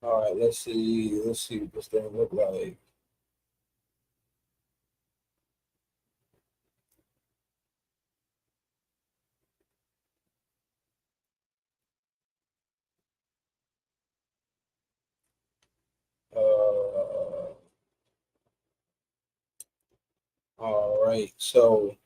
All right, let's see. Let's see what this thing look like. All right, so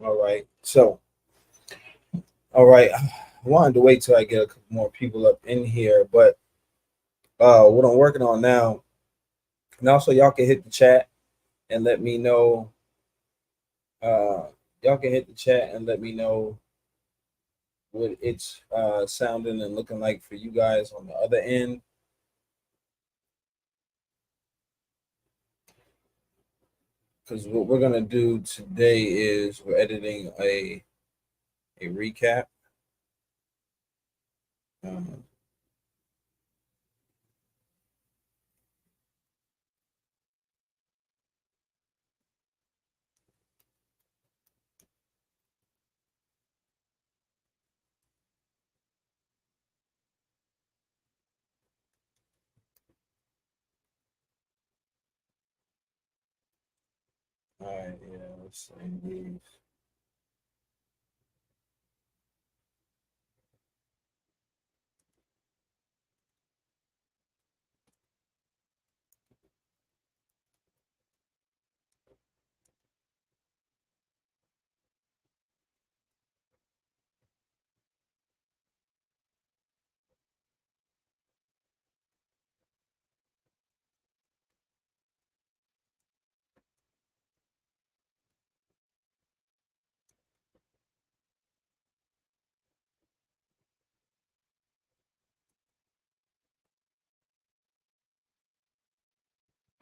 all right, so all right. I wanted to wait till I get a couple more people up in here, but what I'm working on now, and also y'all can hit the chat and let me know. Y'all can hit the chat and let me know what it's sounding and looking like for you guys on the other end. Because what we're gonna do today is we're editing a recap. Um, all right, yeah, let's save these.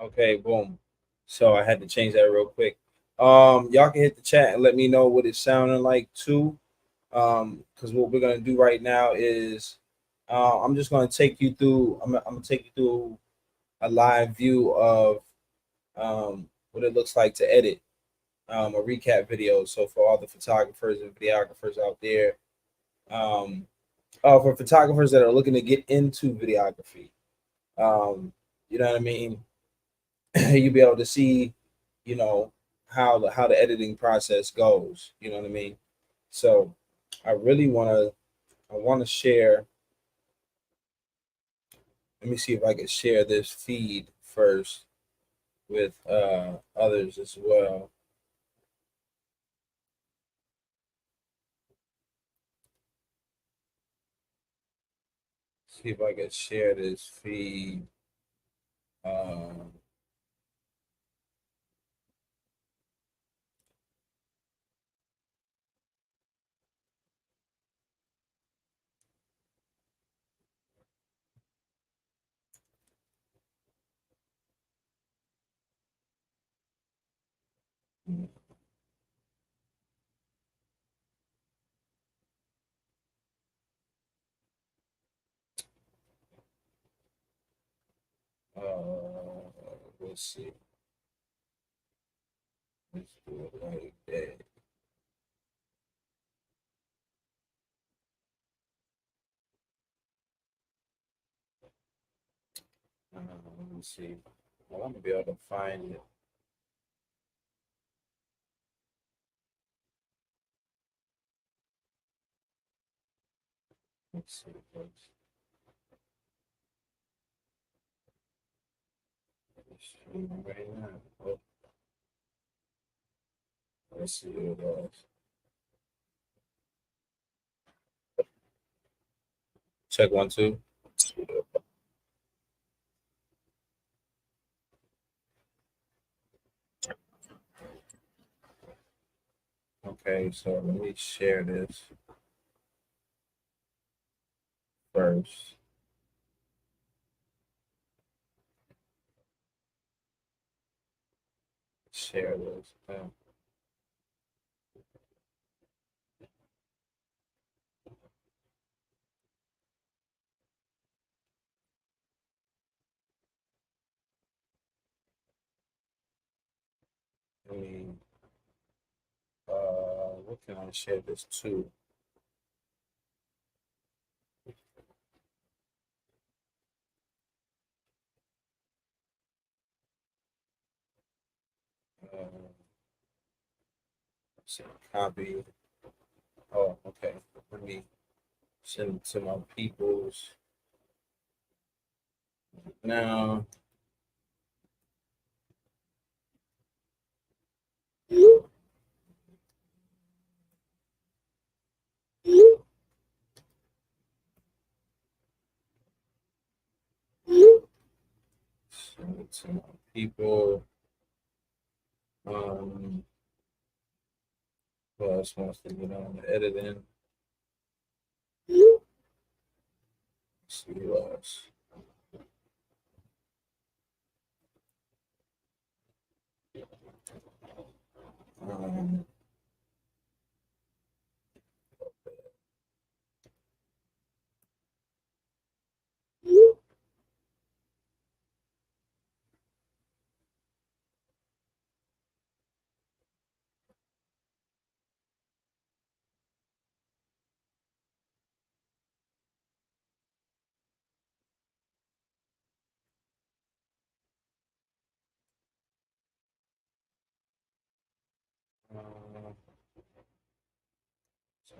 Okay, boom. So I had to change that real quick. Y'all can hit the chat and let me know what it's sounding like too. Because what we're gonna do right now is, I'm just gonna take you through. I'm gonna take you through a live view of what it looks like to edit a recap video. So for all the photographers and videographers out there, um, for photographers that are looking to get into videography, um, you know what I mean. You'll be able to see, you know, how the editing process goes. You know what I mean. So I really want to share. Let me see if I can share this feed first with others as well. See if I can share this feed. Um, let's see. Let's do it like that. Let me see. Well, I'm gonna be able to find it. Let's see. Right now. Oh, let's see what it was. Check one, two. Okay, so let me share this first. Share this. I mean, what can I share this to? Uh, so copy. Oh, okay. Let me send it to my peoples now. Send it to my people. Um, who else wants to get on the editing? Let's see who else. Um, uh, so,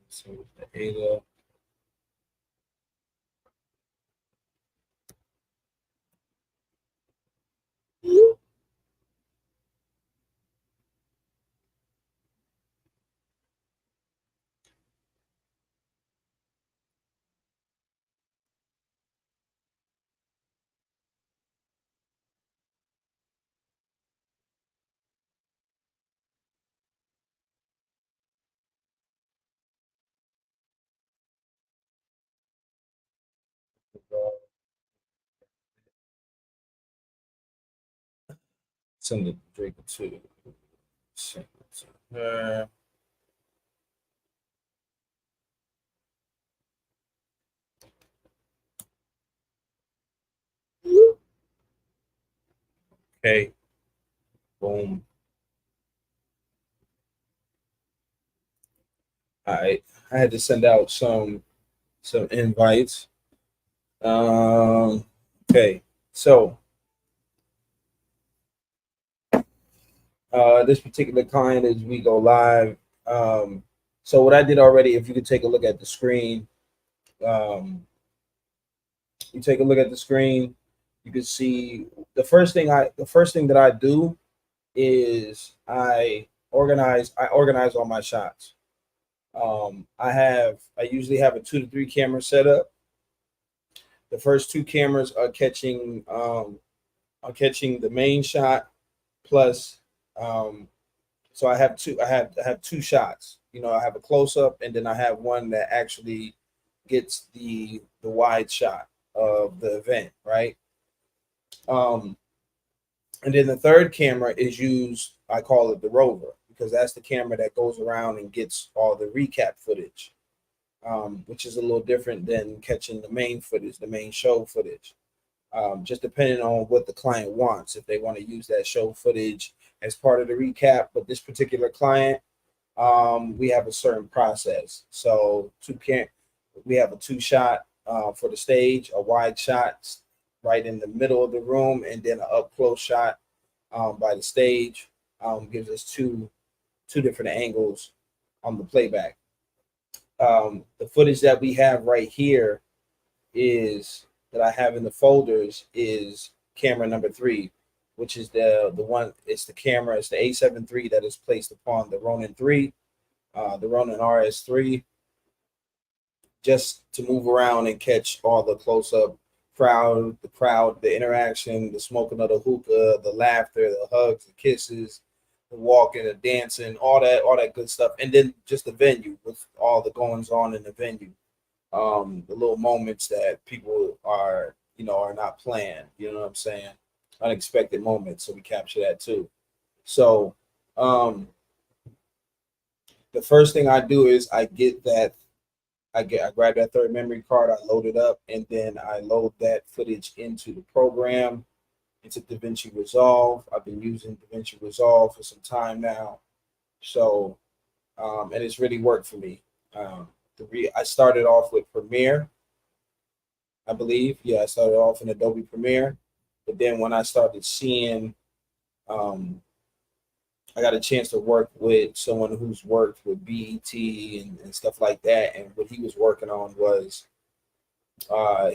so the Ada. Send it to Drake too. Send it to her. Okay. Boom. I had to send out some invites. Okay. So this particular client is we go live. So what I did already, if you could take a look at the screen, um, you take a look at the screen, you can see the first thing that I do is I organize all my shots. I usually have a 2 to 3 camera setup. The first two cameras are catching the main shot plus so I have two shots. You know, I have a close up and then I have one that actually gets the wide shot of the event, right? Um and then the third camera is used, I call it the rover, because that's the camera that goes around and gets all the recap footage. Which is a little different than catching the main footage, the main show footage. Just depending on what the client wants. If they want to use that show footage as part of the recap, but this particular client, we have a certain process. So we have a two shot for the stage, a wide shot right in the middle of the room, and then an up close shot by the stage. Gives us two different angles on the playback. The footage that we have right here is that I have in the folders is camera number 3, which is the one. It's the camera. It's the A7 III that is placed upon the Ronin 3, the Ronin RS3, just to move around and catch all the close up crowd, the interaction, the smoking of the hookah, the laughter, the hugs, the kisses, the walking, the dancing, all that good stuff, and then just the venue with all the goings on in the venue, the little moments that people are, are not planned. You know what I'm saying? Unexpected moments. So we capture that too. So Um, the first thing I do is I grab that third memory card, I load it up, and then I load that footage into the program, into DaVinci Resolve. I've been using DaVinci Resolve for some time now, so and it's really worked for me. I started off with Premiere, I believe. Yeah, I started off in Adobe Premiere, but then when I started seeing, um, I got a chance to work with someone who's worked with BET and stuff like that, and what he was working on was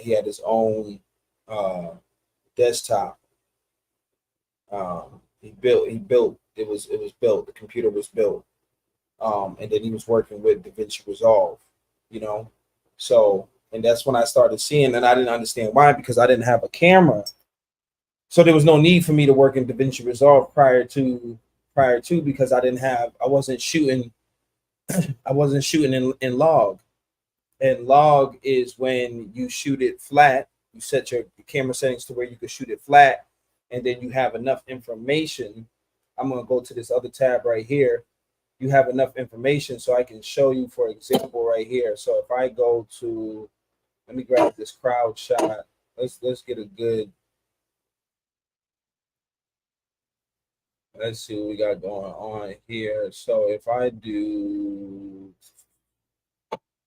he had his own uh, desktop. He built it was built. The computer was built, and then he was working with DaVinci Resolve. You know, so and that's when I started seeing, and I didn't understand why because I didn't have a camera, so there was no need for me to work in DaVinci Resolve prior to because I wasn't shooting in log. And log is when you shoot it flat. You set your camera settings to where you can shoot it flat, and then you have enough information. I'm gonna go to this other tab right here. You have enough information so I can show you, for example, right here. So if I go to, let me grab this crowd shot. Let's get a good. Let's see what we got going on here. So if I do,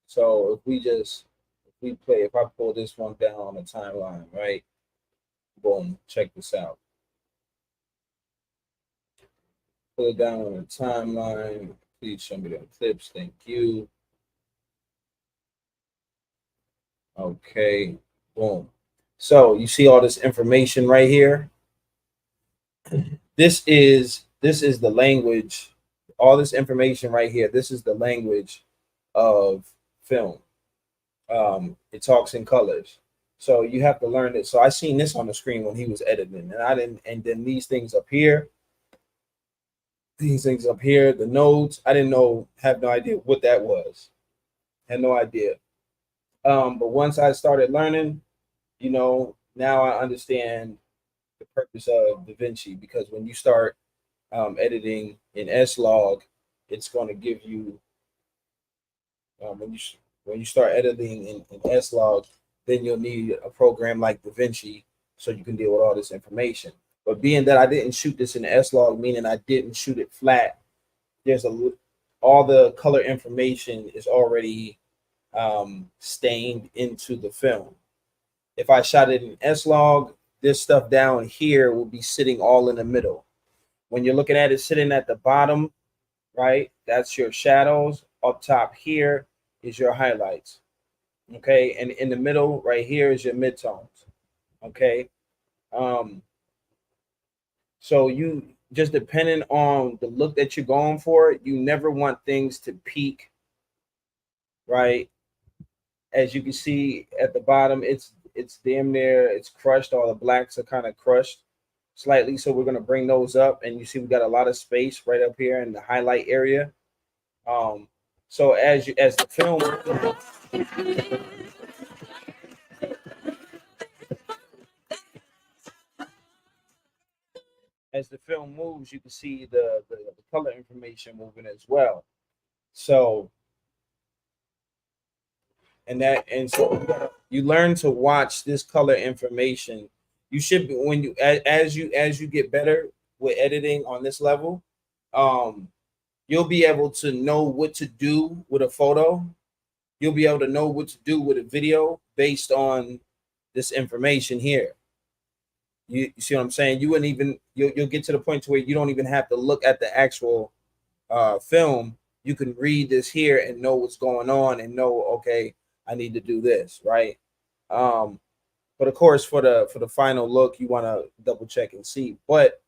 so if I pull this one down on the timeline, right? Boom, check this out. Pull it down on the timeline. Please show me the clips. Thank you. Okay, boom. So you see all this information right here. This is the language. All this information right here. This is the language of film. It talks in colors. So you have to learn it. So I seen this on the screen when he was editing, and I didn't. And then these things up here, the nodes. I didn't know, have no idea what that was. Had no idea. But once I started learning, now I understand the purpose of DaVinci because when you start editing in S-Log, it's going to give you when you start editing in S-Log, then you'll need a program like DaVinci so you can deal with all this information. But being that I didn't shoot this in S-Log, meaning I didn't shoot it flat, there's all the color information is already stained into the film. If I shot it in S-Log, this stuff down here will be sitting all in the middle. When you're looking at it sitting at the bottom, right? That's your shadows. Up top here is your highlights. Okay. And in the middle, right here is your midtones. Okay. Um, so you just depending on the look that you're going for, you never want things to peak, right? As you can see at the bottom, it's damn near it's crushed. All the blacks are kind of crushed slightly. So we're gonna bring those up, and you see we got a lot of space right up here in the highlight area. Um, so as the film moves, you can see the color information moving as well. So so you learn to watch this color information. You should be when you as you get better with editing on this level, um, you'll be able to know what to do with a photo. You'll be able to know what to do with a video based on this information here. You see what I'm saying? You wouldn't even you'll get to the point to where you don't even have to look at the actual film. You can read this here and know what's going on and know, okay, I need to do this, right? Um, but of course, for the final look, you want to double check and see. But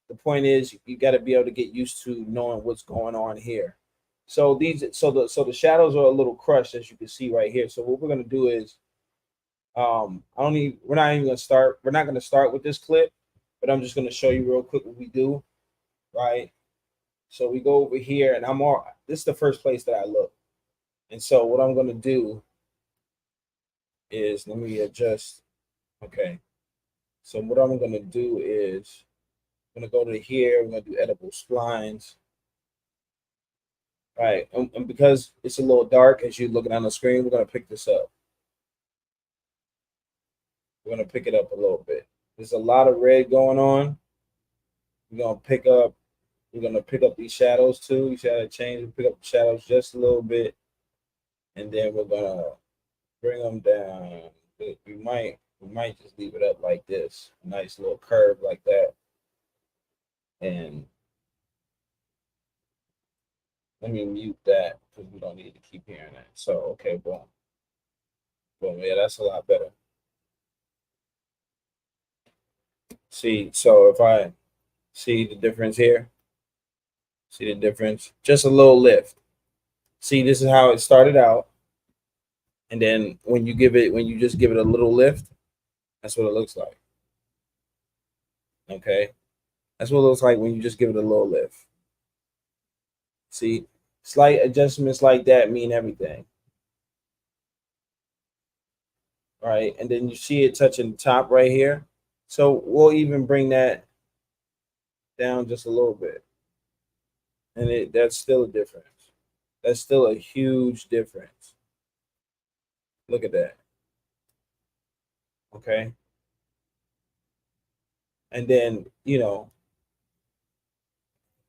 the point is, you got to be able to get used to knowing what's going on here. So the shadows are a little crushed, as you can see right here. So what we're gonna do is, we're not even gonna start. We're not gonna start with this clip, but I'm just gonna show you real quick what we do, right? So we go over here, and this is the first place that I look. And so what I'm gonna do is let me adjust. Okay. So what I'm gonna do is I'm gonna go to here. We're gonna do editable splines. right? And because it's a little dark as you're looking on the screen, we're gonna pick this up. We're gonna pick it up a little bit. There's a lot of red going on. We're gonna pick up. We're gonna pick up these shadows too. You shadow change. We pick up the shadows just a little bit, and then we're gonna bring them down. We might just leave it up like this, a nice little curve like that. And let me mute that because we don't need to keep hearing that. So okay, boom, boom. Yeah, that's a lot better. See, so if I see the difference here, see the difference, just a little lift. See, this is how it started out, and then when you just give it a little lift, that's what it looks like. Okay, that's what it looks like when you just give it a little lift. See, slight adjustments like that mean everything, right? And then you see it touching the top right here. So we'll even bring that down just a little bit, and that's still a difference. That's still a huge difference. Look at that. Okay, and then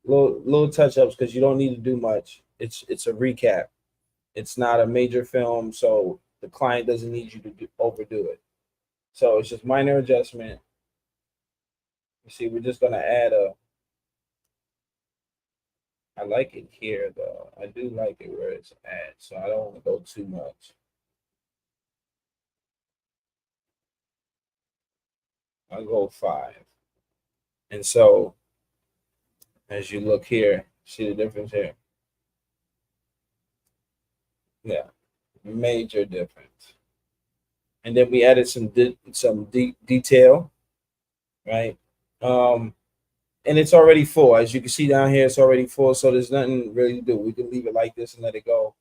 little touch ups because you don't need to do much. It's a recap. It's not a major film, so the client doesn't need you to overdo it. So it's just minor adjustment. You see, we're just gonna add a. I like it here though. I do like it where it's at, so I don't want to go too much. I'll go 5. And so as you look here, see the difference here? Yeah, major difference. And then we added some detail, right? Um, and it's already full. As you can see down here, it's already full, so there's nothing really to do. We can leave it like this and let it go.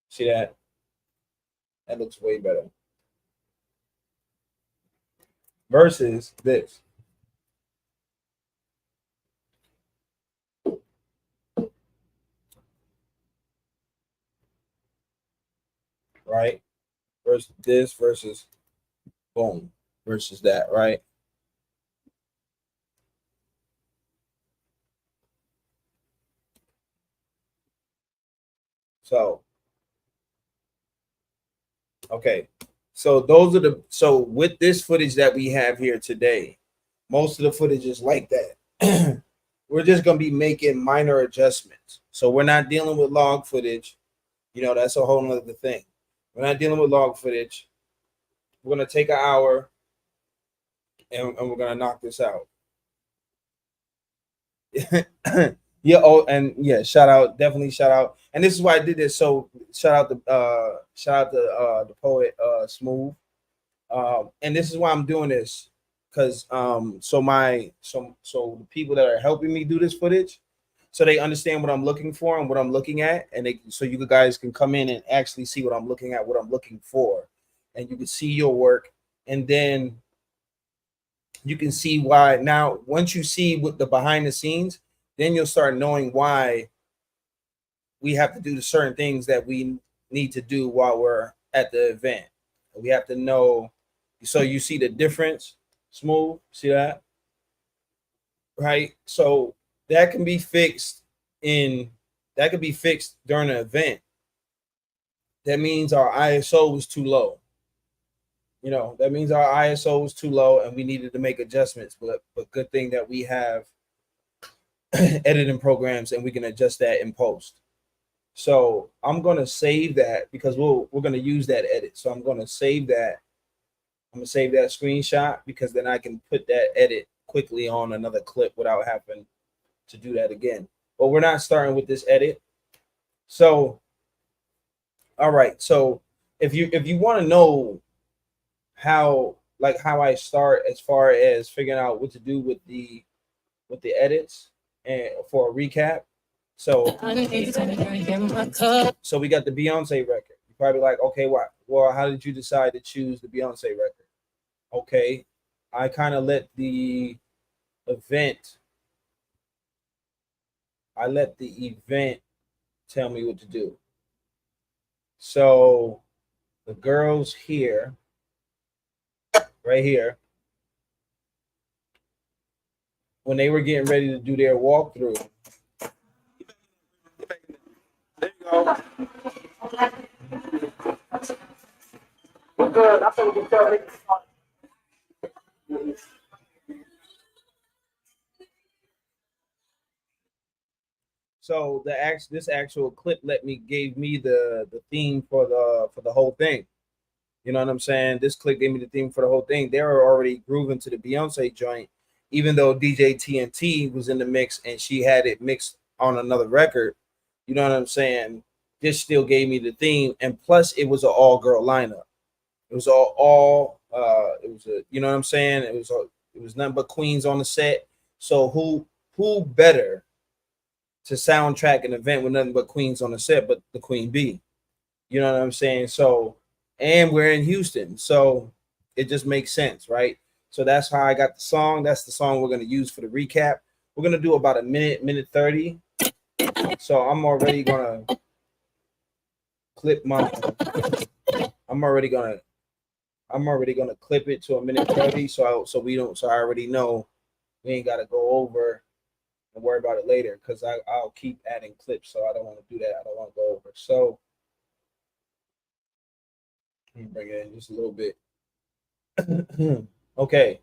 See that? That looks way better. Versus this, right? Versus this versus boom versus that, right? So okay. So those are the so with this footage that we have here today, most of the footage is like that. We're just gonna be making minor adjustments. So we're not dealing with log footage. That's a whole nother thing. We're not dealing with log footage. We're gonna take an hour and we're gonna knock this out. Yeah. Oh, and yeah, shout out, definitely shout out. And this is why I did this. So shout out to the poet Smooth. And this is why I'm doing this because so the people that are helping me do this footage, so they understand what I'm looking for and what I'm looking at, and so you guys can come in and actually see what I'm looking at, what I'm looking for, and you can see your work, and then you can see why. Now, once you see what the behind the scenes, then you'll start knowing why we have to do the certain things that we need to do while we're at the event. We have to know. So you see the difference, Smooth. See that, right? So that can be fixed in that can be fixed during an event. That means our ISO was too low. That means our ISO was too low and we needed to make adjustments. But good thing that we have editing programs and we can adjust that in post. So I'm gonna save that because we're gonna use that edit. So I'm gonna save that. I'm gonna save that screenshot because then I can put that edit quickly on another clip without having to do that again. But we're not starting with this edit. So all right. So if you want to know how I start as far as figuring out what to do with the edits and for a recap. So we got the Beyonce record. You're probably like, okay, why? Well, how did you decide to choose the Beyonce record? Okay, I kind of let the event. I let the event tell me what to do. So the girls here, right here, when they were getting ready to do their walkthrough. There you go. We're good. I thought we could tell. So this actual clip gave me the theme for the whole thing. You know what I'm saying? This clip gave me the theme for the whole thing. They were already grooving to the Beyonce joint, even though DJ TNT was in the mix and she had it mixed on another record. You know what I'm saying? This still gave me the theme, and plus it was an all girl lineup. It was all it was a, you know what I'm saying? It was nothing but queens on the set. So who better to soundtrack an event with nothing but queens on the set but the Queen Bee? You know what I'm saying? So, and we're in Houston, so it just makes sense, right? So that's how I got the song. That's the song we're gonna use for the recap. We're gonna do about a minute 30. So clip my I'm already gonna I'm already gonna clip it to a minute 30. So I already know we ain't gotta go over and worry about it later because I'll keep adding clips. So I don't want to do that. I don't want to go over. So let me bring it in just a little bit. Okay.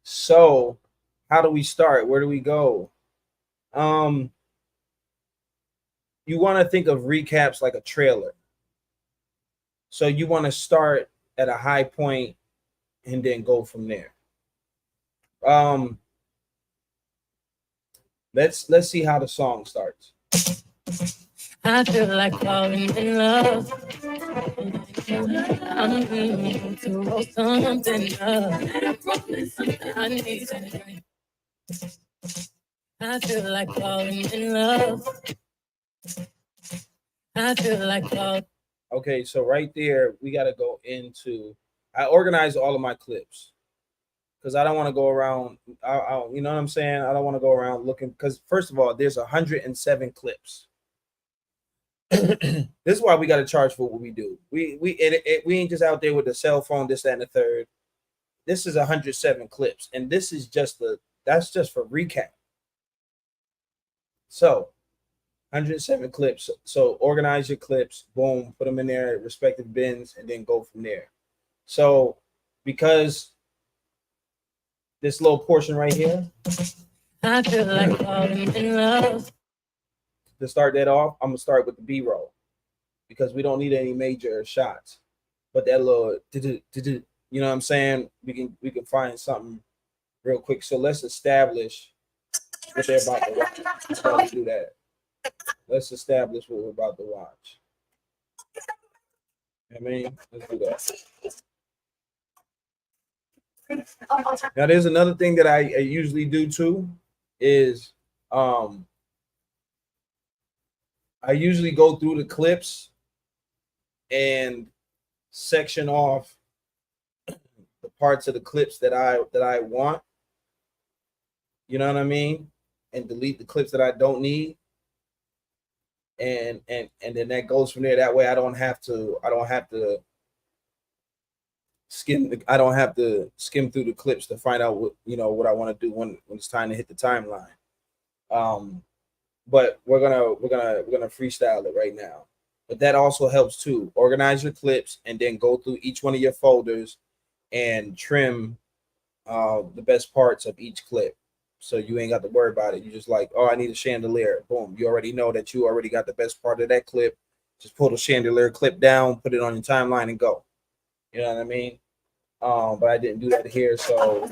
So how do we start? Where do we go? Um, you want to think of recaps like a trailer. So you want to start at a high point and then go from there. Um, let's see how the song starts. I feel like falling in love. I'm to roll something up. I need something. I feel like falling in love. I feel like falling. Okay, so right there, we got to go into. I organize all of my clips because I don't want to go around. You know what I'm saying? I don't want to go around looking because first of all, there's 107 clips. This is why we got to charge for what we do. We ain't just out there with the cell phone, this, that, and the third. This is 107 clips, and this is that's just for recap. So 107 clips. So organize your clips, boom, put them in their respective bins, and then go from there. So because this little portion right here, I feel like falling in love. To start that off, I'm gonna start with the B-roll because we don't need any major shots. But that little, you know what I'm saying? We can find something real quick. So let's establish what they're about to watch. Let's do that. Let's establish what we're about to watch. I mean, let's do that. Now, there's another thing that I usually do too, is I usually go through the clips and section off the parts of the clips that I want. You know what I mean? And delete the clips that I don't need. And then that goes from there. That way I don't have to I don't have to skim through the clips to find out what I want to do when it's time to hit the timeline. But we're gonna freestyle it right now. But that also helps too. Organize your clips and then go through each one of your folders and trim the best parts of each clip. So you ain't got to worry about it. You just like, oh, I need a chandelier. Boom. You already know that you already got the best part of that clip. Just pull the chandelier clip down, put it on your timeline, and go. You know what I mean? But I didn't do that here, so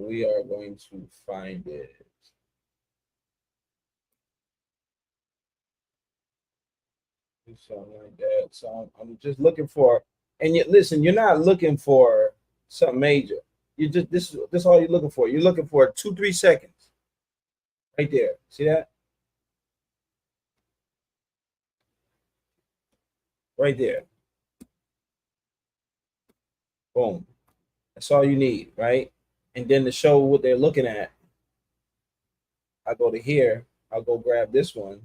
we are going to find it. Do something like that. So I'm just looking for, and yet listen, you're not looking for something major. You just this is all you're looking for. You're looking for 2-3 seconds right there. See that? Right there. Boom. That's all you need, right? And then to show what they're looking at, I go to here, I'll go grab this one.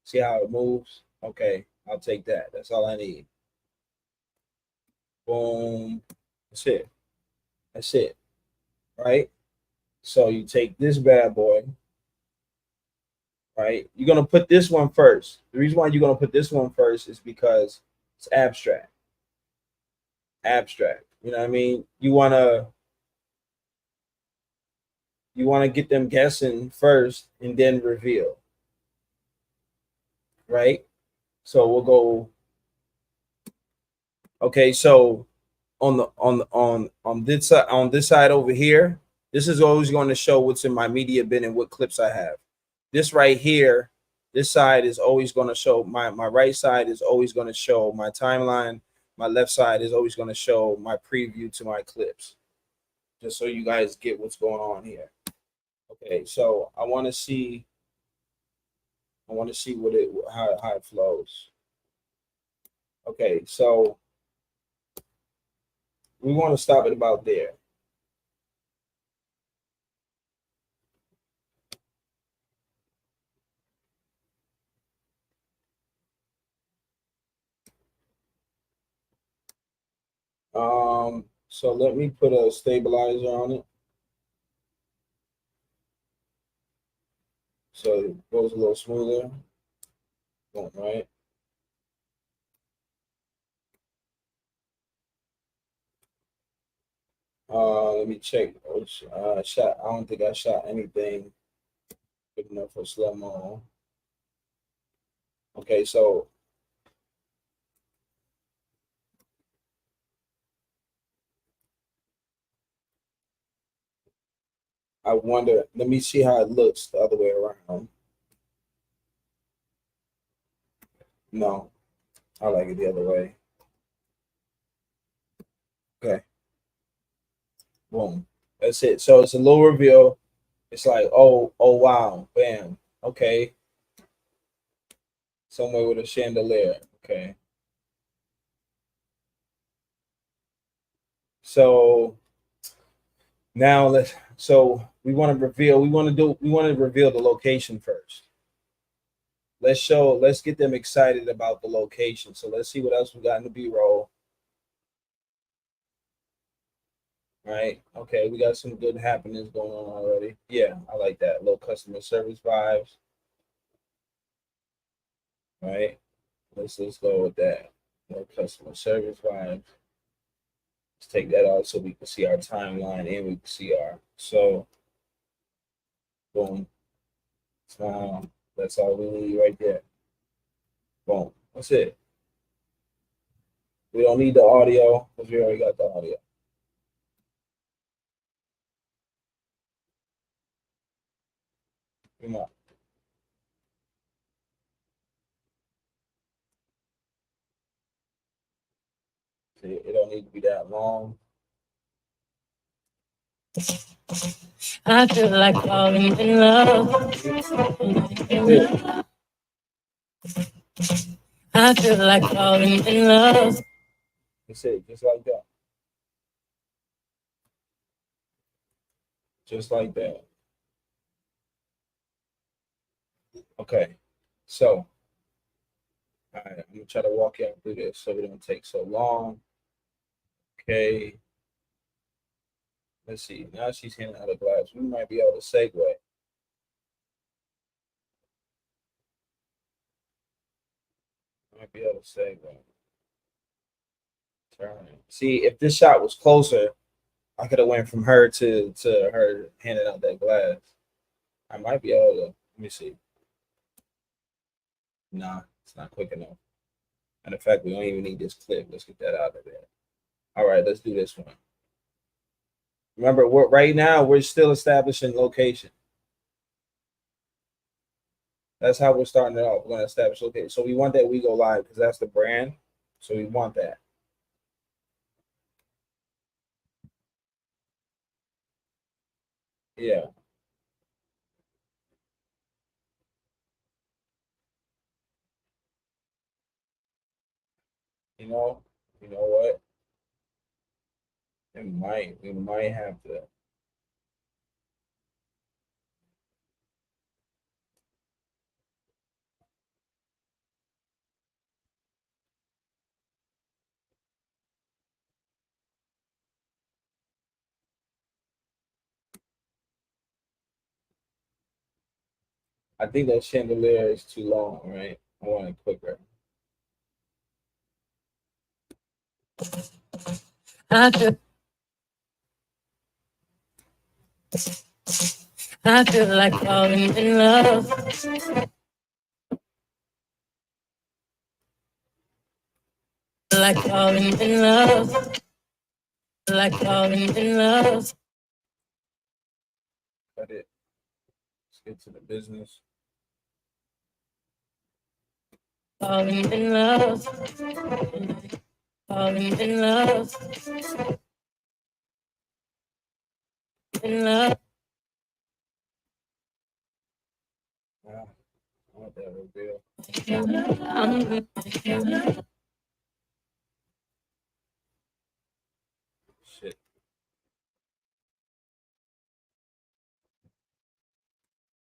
See how it moves? Okay, I'll take that. That's all I need. Boom. That's it. That's it. Right? So you take this bad boy, right? You're gonna put this one first. The reason why you're gonna put this one first is because it's abstract. Abstract. You know what I mean? You wanna get them guessing first and then reveal, right? So we'll go. Okay, so on this side over here, this is always going to show what's in my media bin and what clips I have. This right here, this side is always going to show my right side is always going to show my timeline. My left side is always going to show my preview to my clips, just so you guys get what's going on here. Okay, so I want to see what it how it flows. Okay, so we want to stop it about there. So let me put a stabilizer on it so it goes a little smoother. Boom, right? Let me check. Shot. I don't think I shot anything good enough for slow mo. Okay, so I wonder. Let me see how it looks the other way around. No, I like it the other way. Okay, boom. That's it. So it's a little reveal. It's like, oh wow, bam. Okay, somewhere with a chandelier. Okay, so now let's. So we want to reveal. We want to reveal the location first. Let's get them excited about the location. So let's see what else we got in the B-roll. Right. Okay, we got some good happenings going on already. Yeah, I like that. Low customer service vibes. Right. Let's go with that. Low customer service vibes. Let's take that out so we can see our timeline and we can see our so boom. That's all we need right there. Boom. That's it. We don't need the audio because we already got the audio. You know, it don't need to be that long. I feel like falling in love. I feel like falling in love. That's it, just like that. Just like that. Okay. So, all right, I'm gonna try to walk y'all through this so it don't take so long. Okay. Let's see. Now she's handing out a glass. We might be able to segue. Might be able to segue. Turn. See, if this shot was closer, I could have went from her to her handing out that glass. I might be able to. Let me see. Nah, it's not quick enough. And in fact, we don't even need this clip. Let's get that out of there. All right, let's do this one. Remember, right now we're still establishing location. That's how we're starting it off. We're going to establish location. So we want that we go live because that's the brand. So we want that. Yeah. You know, you know what? We might have to. I think that chandelier is too long, right? I want it quicker. I feel like falling in love. Like falling in love. Like falling in love. Got it. Let's get to the business. Falling in love. Falling in love. In love. Wow. I want that reveal. Shit.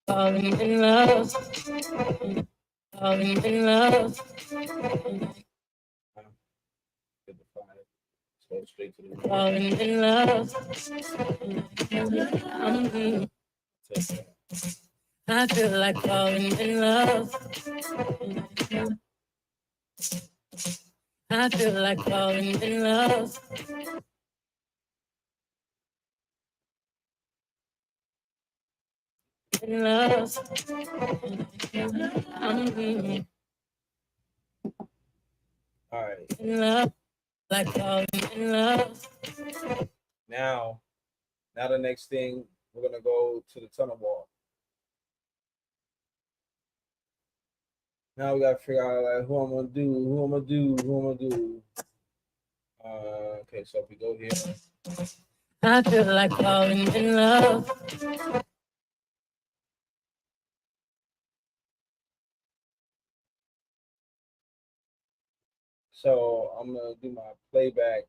Falling in love. Falling in love. Get the fire. Let's go straight to the falling in love. I feel like falling in love. I feel like falling in love. In love. All right. In love. Like falling in love. Now the next thing, we're gonna go to the tunnel wall. Now we gotta figure out like who I'm gonna do. Okay, so if we go here. I feel like falling in love. So I'm gonna do my playback.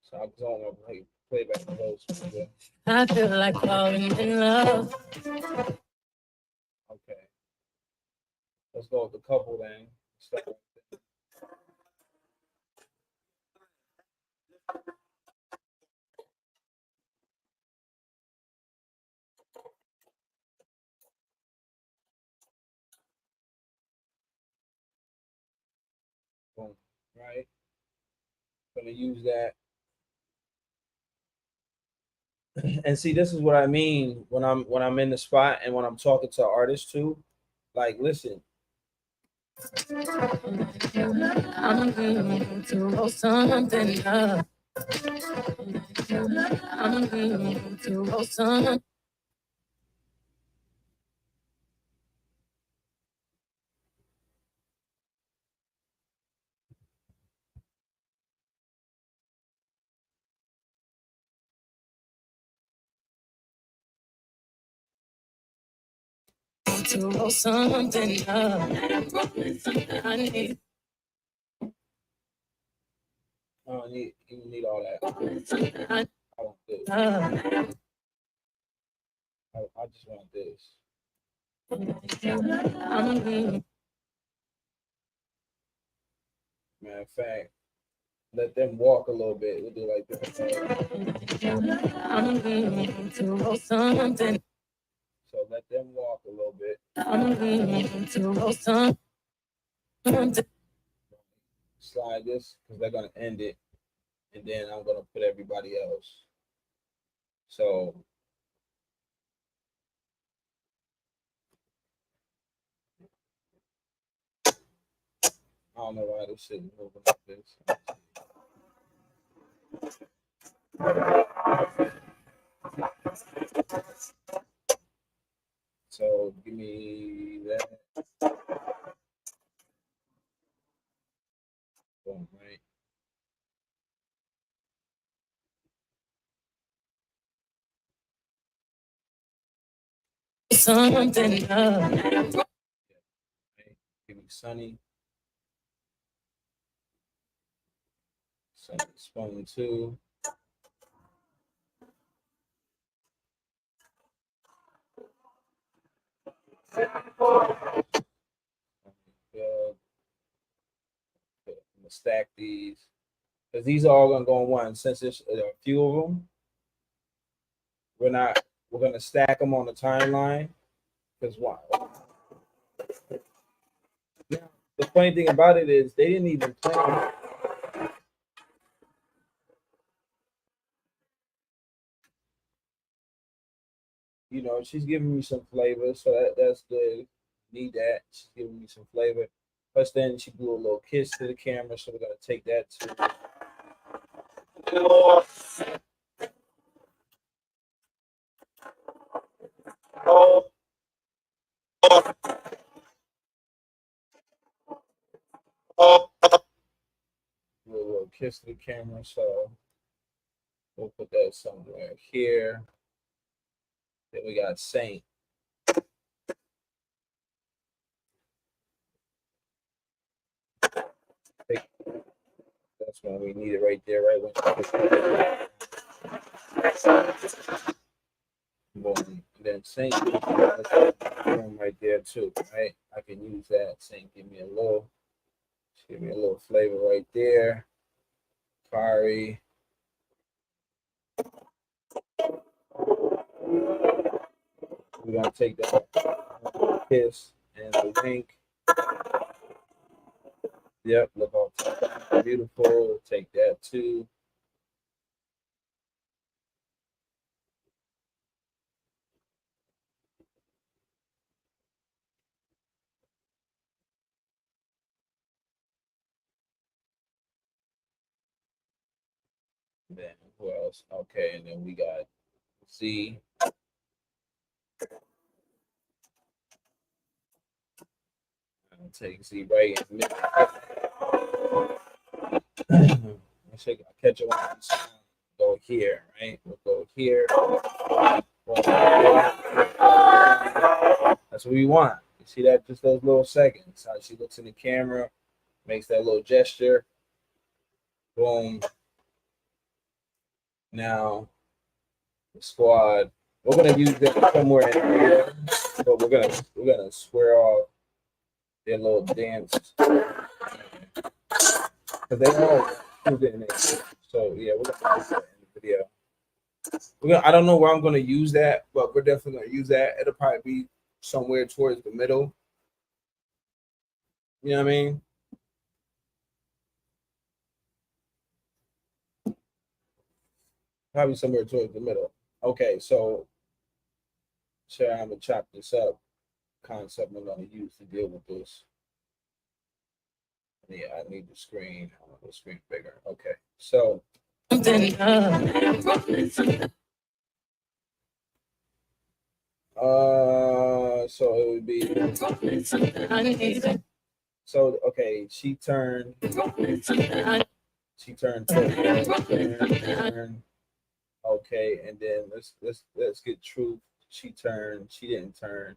So I'm going to playback the those. I feel like falling in love. Okay. Let's go with the couple then. Start. Boom. Right. Gonna use that. And see, this is what I mean when I'm in the spot and when I'm talking to artists too. Like, listen. I'm to roll something up. I'm to roll something. To roll something up. I need. I don't need. You need all that. I want this. I just want this. Matter of fact, let them walk a little bit. We'll do like this. To roll something. So let them walk a little bit. To roll something. Slide this because they're gonna end it, and then I'm gonna put everybody else. So I don't know why this shit is moving like this. So give me that. Boom, right? Something up. Okay. Give me Sunny. Sunny Spoon 2. Good. I'm gonna stack these because these are all gonna go in one. Since there's a few of them, we're not We're gonna stack them on the timeline because why? Now, the funny thing about it is they didn't even plan. You know, she's giving me some flavor, so that's good. Need that. She's giving me some flavor. Plus, then she blew a little kiss to the camera, so we're gonna take that too. Do a little kiss to the camera, so we'll put that somewhere here. Then we got Saint. That's when we need it right there, right when. Boom. And then Saint right there too, right? I can use that. Saint, give me a little flavor right there. Kari. We're gonna take that kiss and the wink. Yep, look all beautiful. Take that too. Then who else? Okay, and then we got Z. I'll take Z right in the middle. Let's catch up on this. Go here, right? We'll go here. That's what we want. You see that? Just those little seconds. How she looks in the camera, makes that little gesture. Boom. Now, the squad. We're gonna use that somewhere in here, but we're gonna square off their little dance because they all do it in there. So yeah, we're gonna use that in the video. I don't know where I'm gonna use that, but we're definitely gonna use that. It'll probably be somewhere towards the middle. You know what I mean? Probably somewhere towards the middle. Okay, so I'm gonna chop this up. Concept I'm gonna use to deal with this. Yeah, I need the screen. I want the screen bigger. Okay, so so it would be so okay. She turned. Turn. Okay, and then let's get truth. She turned. She didn't turn.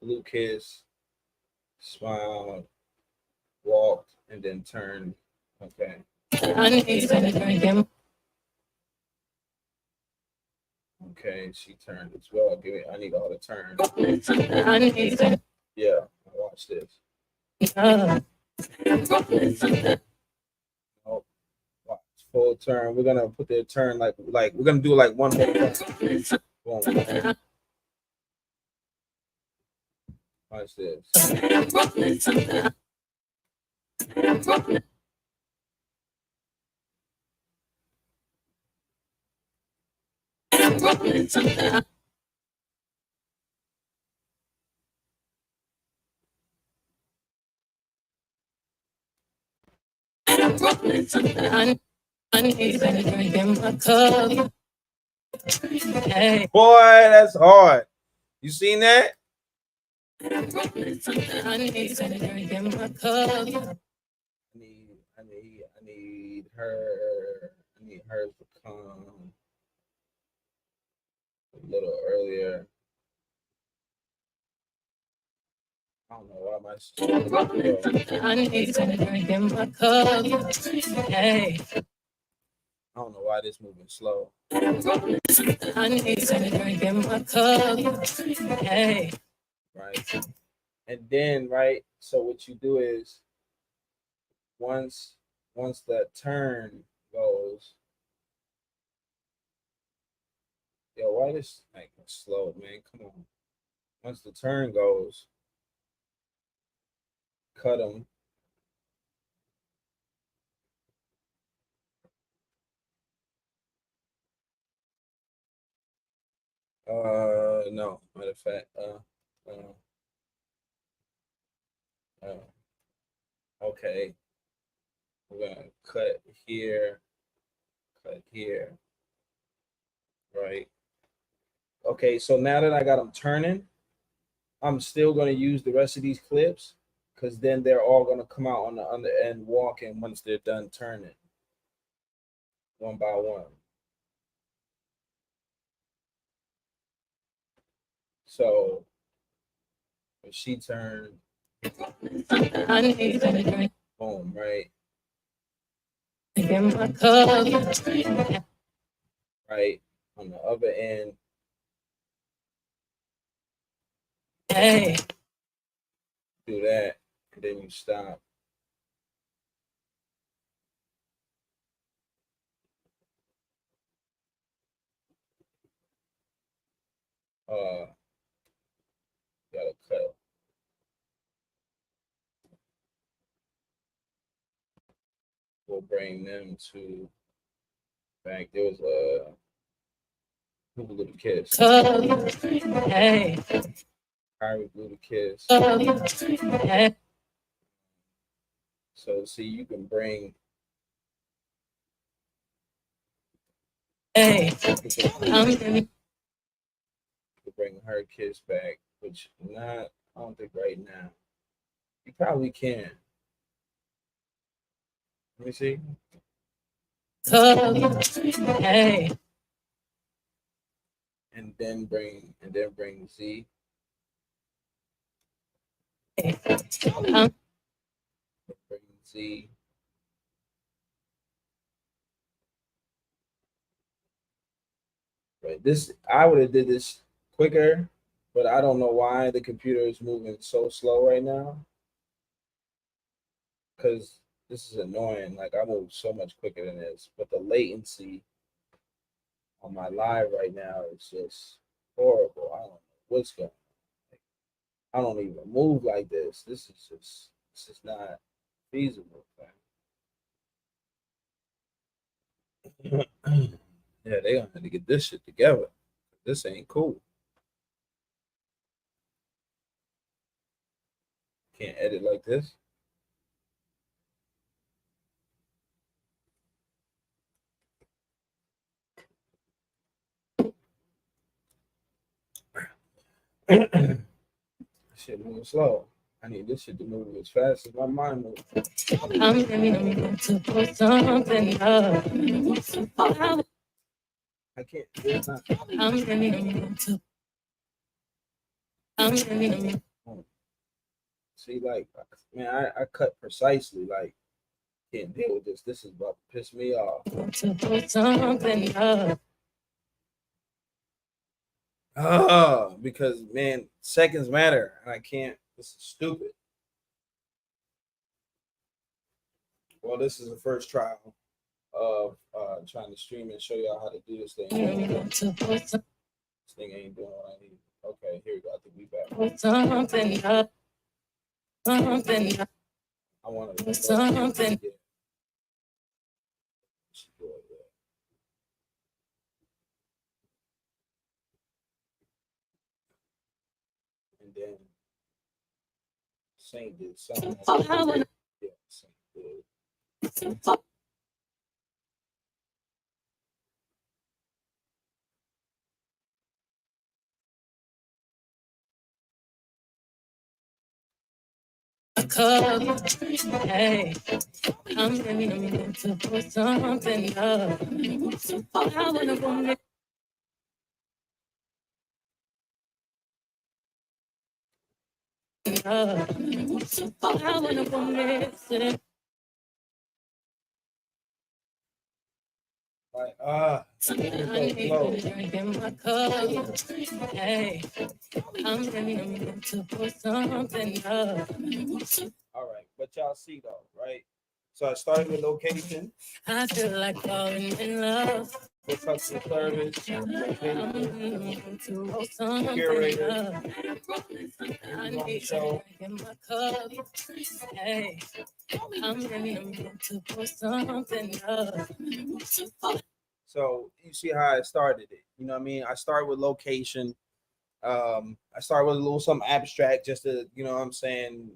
Blue kiss, smiled, walked, and then turned. Okay. Okay, she turned as well. I need all the turns. Yeah, watch this. Oh, watch. Full turn. We're gonna put the turn like we're gonna do like one more turn. Boom. Watch this. Boy, that's hard. You seen that? I need her. I need her to come a little earlier. I don't know why my I don't know why this moving slow. Right. And then right, so what you do is once that turn goes, Yo, why this like slow, man? Come on. Once the turn goes, cut them. No. Matter of fact, okay. We're gonna cut here, right? Okay, so now that I got them turning, I'm still gonna use the rest of these clips because then they're all gonna come out on the under end walking once they're done turning one by one. So when she turned, boom, right, right on the other end. Hey, do that, and then you stop. Gotta cut. We'll bring them to back. There was a who blew the kiss. Hey, Kyrie blew the kiss. Hey. So see, you can bring. Hey, bring her kiss back, which not. I don't think right now. You probably can. Let me see. Hey. And then bring Z. Bring Z. Right. This I would have did this quicker, but I don't know why the computer is moving so slow right now. Because this is annoying. Like I move so much quicker than this, but the latency on my live right now is just horrible. I don't know what's going on. Like, I don't even move like this. This is not feasible. Man. Yeah, they gonna have to get this shit together. This ain't cool. Can't edit like this. Shit moving slow. I need this shit to move as fast as my mind moves. I'm ready to put something up. I can't. I'm ready to. I'm ready to. See, like, man, I cut precisely. Like, can't deal with this. This is about to piss me off. To put something up. Because man, seconds matter, and I can't. This is stupid. Well, this is the first trial of trying to stream and show y'all how to do this thing. This thing ain't doing what I need. Okay, here we go. I think we back. Something up. Something up. I want to something. Yeah. And then Saint did something. Yeah, Saint did. Hey, I'm ready to put something up. I wanna go up. I wanna go missing. Like, hey, I'm ready to put something up. All right, but y'all see though, right? So I started with location. I feel like falling in love. for customer service, curator, show. Hey, I'm ready to put something up. So you see how I started it. You know what I mean? I started with location. I started with a little something abstract just to, you know what I'm saying,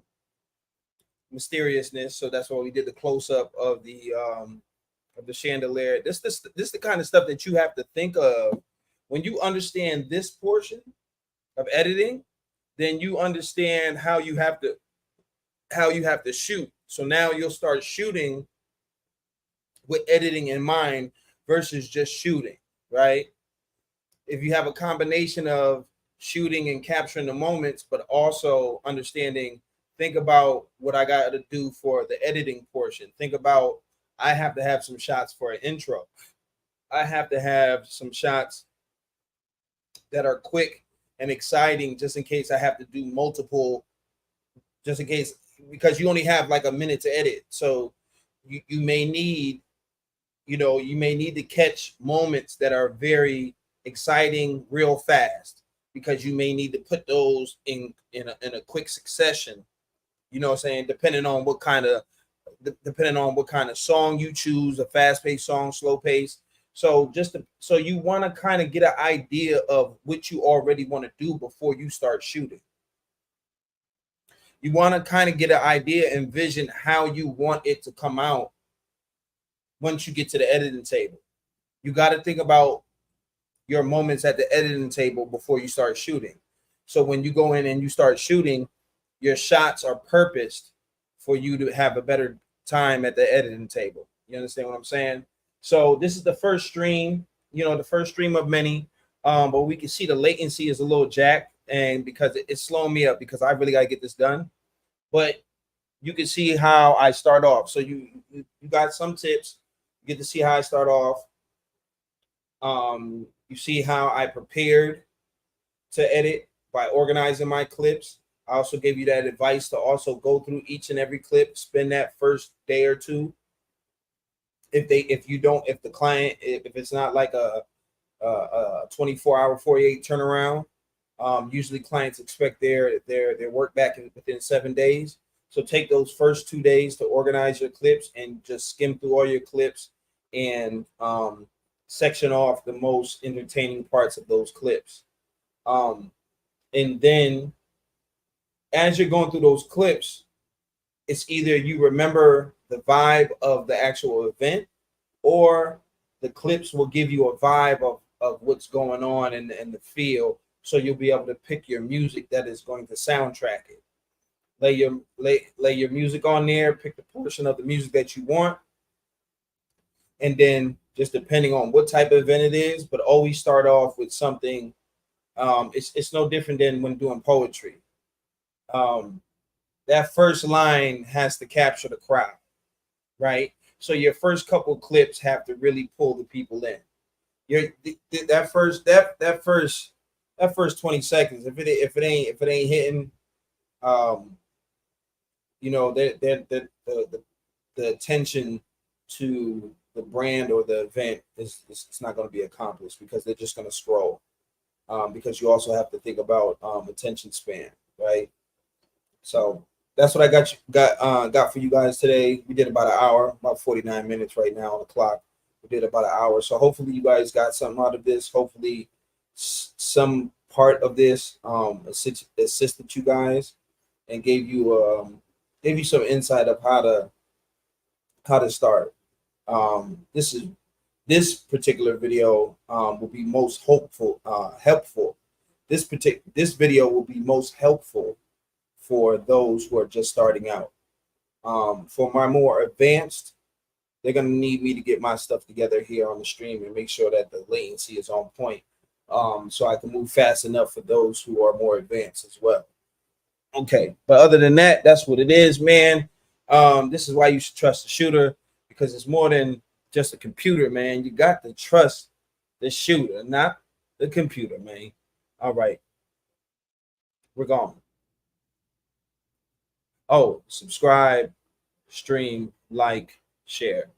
mysteriousness. So that's why we did the close up of the chandelier. This the kind of stuff that you have to think of when you understand this portion of editing. Then you understand how you have to shoot. So now you'll start shooting with editing in mind versus just shooting, right? If you have a combination of shooting and capturing the moments, but also understanding, think about what I got to do for the editing portion. Think about, I have to have some shots for an intro. I have to have some shots that are quick and exciting just in case I have to do multiple, just in case, because you only have like a minute to edit. So you may need, you may need to catch moments that are very exciting real fast, because you may need to put those in a quick succession, you know what I'm saying, depending on what kind of song you choose, a fast-paced song, slow pace. So so you want to kind of get an idea of what you already want to do before you start shooting. You want to kind of get an idea, envision how you want it to come out once you get to the editing table. You got to think about your moments at the editing table before you start shooting. So when you go in and you start shooting, your shots are purposed for you to have a better time at the editing table. You understand what I'm saying? So this is the first stream, the first stream of many. But we can see the latency is a little jacked, and because it's slowing me up because I really got to get this done. But you can see how I start off. So you got some tips. You get to see how I start off. You see how I prepared to edit by organizing my clips. I also gave you that advice to also go through each and every clip, spend that first day or two. If the client, if it's not like a 24-hour, 48 turnaround, usually clients expect their work back within 7 days. So take those first 2 days to organize your clips and just skim through all your clips and section off the most entertaining parts of those clips. And then as you're going through those clips, it's either you remember the vibe of the actual event, or the clips will give you a vibe of what's going on in the feel. So you'll be able to pick your music that is going to soundtrack it. Lay your music on there, pick the portion of the music that you want. And then just depending on what type of event it is, but always start off with something. It's no different than when doing poetry. That first line has to capture the crowd, right? So your first couple clips have to really pull the people in. That first 20 seconds, if it ain't hitting, the attention to the brand or the event is it's not going to be accomplished, because they're just going to scroll. Because you also have to think about attention span, right? So that's what I got for you guys today. We did about an hour, about 49 minutes right now on the clock. We did about an hour. So hopefully you guys got something out of this. Hopefully some part of this assisted you guys and gave you some insight of how to start. This particular video will be most helpful. This video will be most helpful for those who are just starting out. For my more advanced, they're going to need me to get my stuff together here on the stream and make sure that the latency is on point, so I can move fast enough for those who are more advanced as well. Okay, but other than that, that's what it is, man. This is why you should trust the shooter, because it's more than just a computer, man. You got to trust the shooter, not the computer, man. All right, we're gone. Oh, subscribe, stream, like, share.